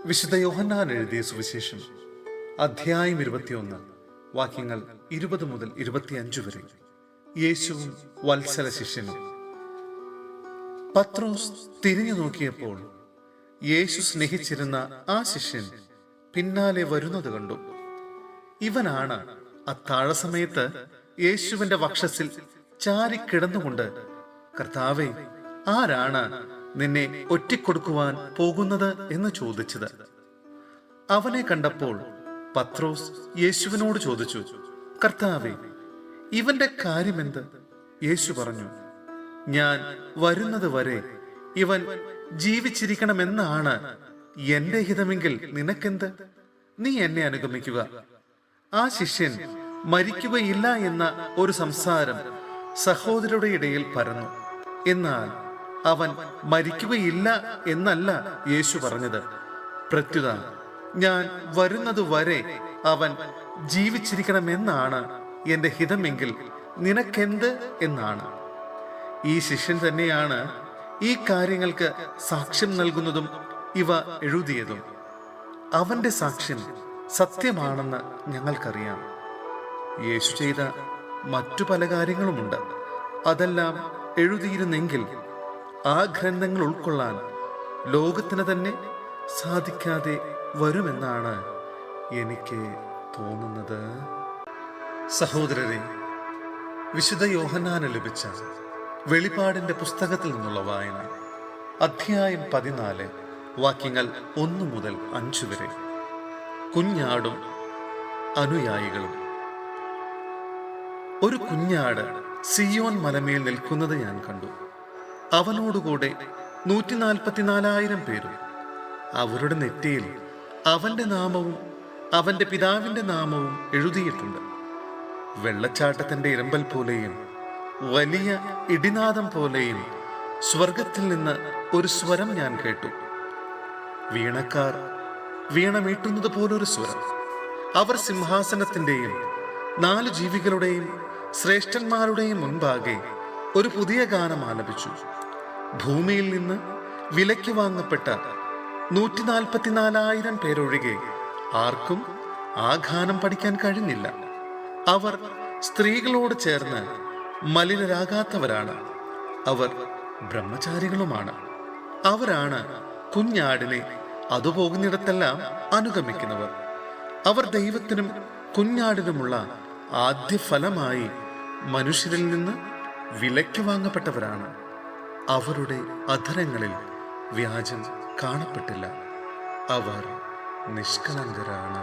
വിശുദ്ധ യോഹന്നാൻ എഴുതിയ സുവിശേഷം അധ്യായം 21 വാക്യങ്ങൾ 20 മുതൽ 25 വരെ. യേശുവും വത്സല ശിഷ്യനും. പത്രോസ് തിരിഞ്ഞു നോക്കിയപ്പോൾ യേശു സ്നേഹിച്ചിരുന്ന ആ ശിഷ്യൻ പിന്നാലെ വരുന്നത് കണ്ടു. ഇവനാണ് അത്താഴ സമയത്ത് യേശുവിന്റെ വക്ഷസിൽ ചാരിക്കിടന്നുകൊണ്ട്, കർത്താവേ, ആരാണ് നിന്നെ ഒറ്റിക്കൊടുക്കുവാൻ പോകുന്നത് എന്ന് ചോദിച്ചത്. അവനെ കണ്ടപ്പോൾ പത്രോസ് യേശുവിനോട് ചോദിച്ചു, കർത്താവേ, ഇവന്റെ കാര്യമെന്ത്? യേശു പറഞ്ഞു, ഞാൻ വരുന്നത് വരെ ഇവൻ ജീവിച്ചിരിക്കണമെന്നാണ് എന്റെ ഹിതമെങ്കിൽ നിനക്കെന്ത്? നീ എന്നെ അനുഗമിക്കുക. ആ ശിഷ്യൻ മരിക്കുകയില്ല എന്ന ഒരു സംസാരം സഹോദരരുടെ ഇടയിൽ പരന്നു. എന്നാൽ അവൻ മരിക്കുകയില്ല എന്നല്ല യേശു പറഞ്ഞത്. പ്രത്യുത, ഞാൻ വരുന്നത് വരെ അവൻ ജീവിച്ചിരിക്കണമെന്നാണ് എന്റെ ഹിതമെങ്കിൽ നിനക്കെന്ത് എന്നാണ്. ഈ ശിഷ്യൻ തന്നെയാണ് ഈ കാര്യങ്ങൾക്ക് സാക്ഷ്യം നൽകുന്നതും ഇവ എഴുതിയതും. അവന്റെ സാക്ഷ്യം സത്യമാണെന്ന് ഞങ്ങൾക്കറിയാം. യേശു ചെയ്ത മറ്റു പല കാര്യങ്ങളുമുണ്ട്. അതെല്ലാം എഴുതിയിരുന്നെങ്കിൽ ആ ഗ്രന്ഥങ്ങൾ ഉൾക്കൊള്ളാൻ ലോകത്തിന് തന്നെ സാധിക്കാതെ വരുമെന്നാണ് എനിക്ക് തോന്നുന്നത്. സഹോദരരെ, വിശുദ്ധ യോഹന്നാന് ലഭിച്ച വെളിപാടിന്റെ പുസ്തകത്തിൽ നിന്നുള്ള വായന. അധ്യായം 14 വാക്യങ്ങൾ 1 മുതൽ 5 വരെ. കുഞ്ഞാടും അനുയായികളും. ഒരു കുഞ്ഞാട് സിയോൻ മലമേൽ നിൽക്കുന്നത് ഞാൻ കണ്ടു. അവനോടുകൂടെ 144,000 പേരും. അവരുടെ നെറ്റിയിൽ അവന്റെ നാമവും അവന്റെ പിതാവിന്റെ നാമവും എഴുതിയിട്ടുണ്ട്. വെള്ളച്ചാട്ടത്തിന്റെ ഇരമ്പൽ പോലെയും വലിയ ഇടിനാദം പോലെയും സ്വർഗത്തിൽ നിന്ന് ഒരു സ്വരം ഞാൻ കേട്ടു. വീണക്കാർ വീണമീട്ടുന്നത് പോലൊരു സ്വരം. അവർ സിംഹാസനത്തിന്റെയും 4 ജീവികളുടെയും ശ്രേഷ്ഠന്മാരുടെയും മുൻപാകെ ഒരു പുതിയ ഗാനം ആലപിച്ചു. ഭൂമിയിൽ നിന്ന് വിലയ്ക്ക് വാങ്ങപ്പെട്ട 144,000 പേരൊഴികെ ആർക്കും ആ ഗാനം പഠിക്കാൻ കഴിഞ്ഞില്ല. അവർ സ്ത്രീകളോട് ചേർന്ന് മലിനരാകാത്തവരാണ്. അവർ ബ്രഹ്മചാരികളുമാണ്. അവരാണ് കുഞ്ഞാടിനെ അത് പോകുന്നിടത്തെല്ലാം അനുഗമിക്കുന്നവർ. അവർ ദൈവത്തിനും കുഞ്ഞാടിനുമുള്ള ആദ്യ ഫലമായി മനുഷ്യരിൽ നിന്ന് വിലയ്ക്ക് വാങ്ങപ്പെട്ടവരാണ്. അവരുടെ അധരങ്ങളിൽ വ്യാജം കാണപ്പെട്ടില്ല. അവർ നിഷ്കളങ്കരാണ്.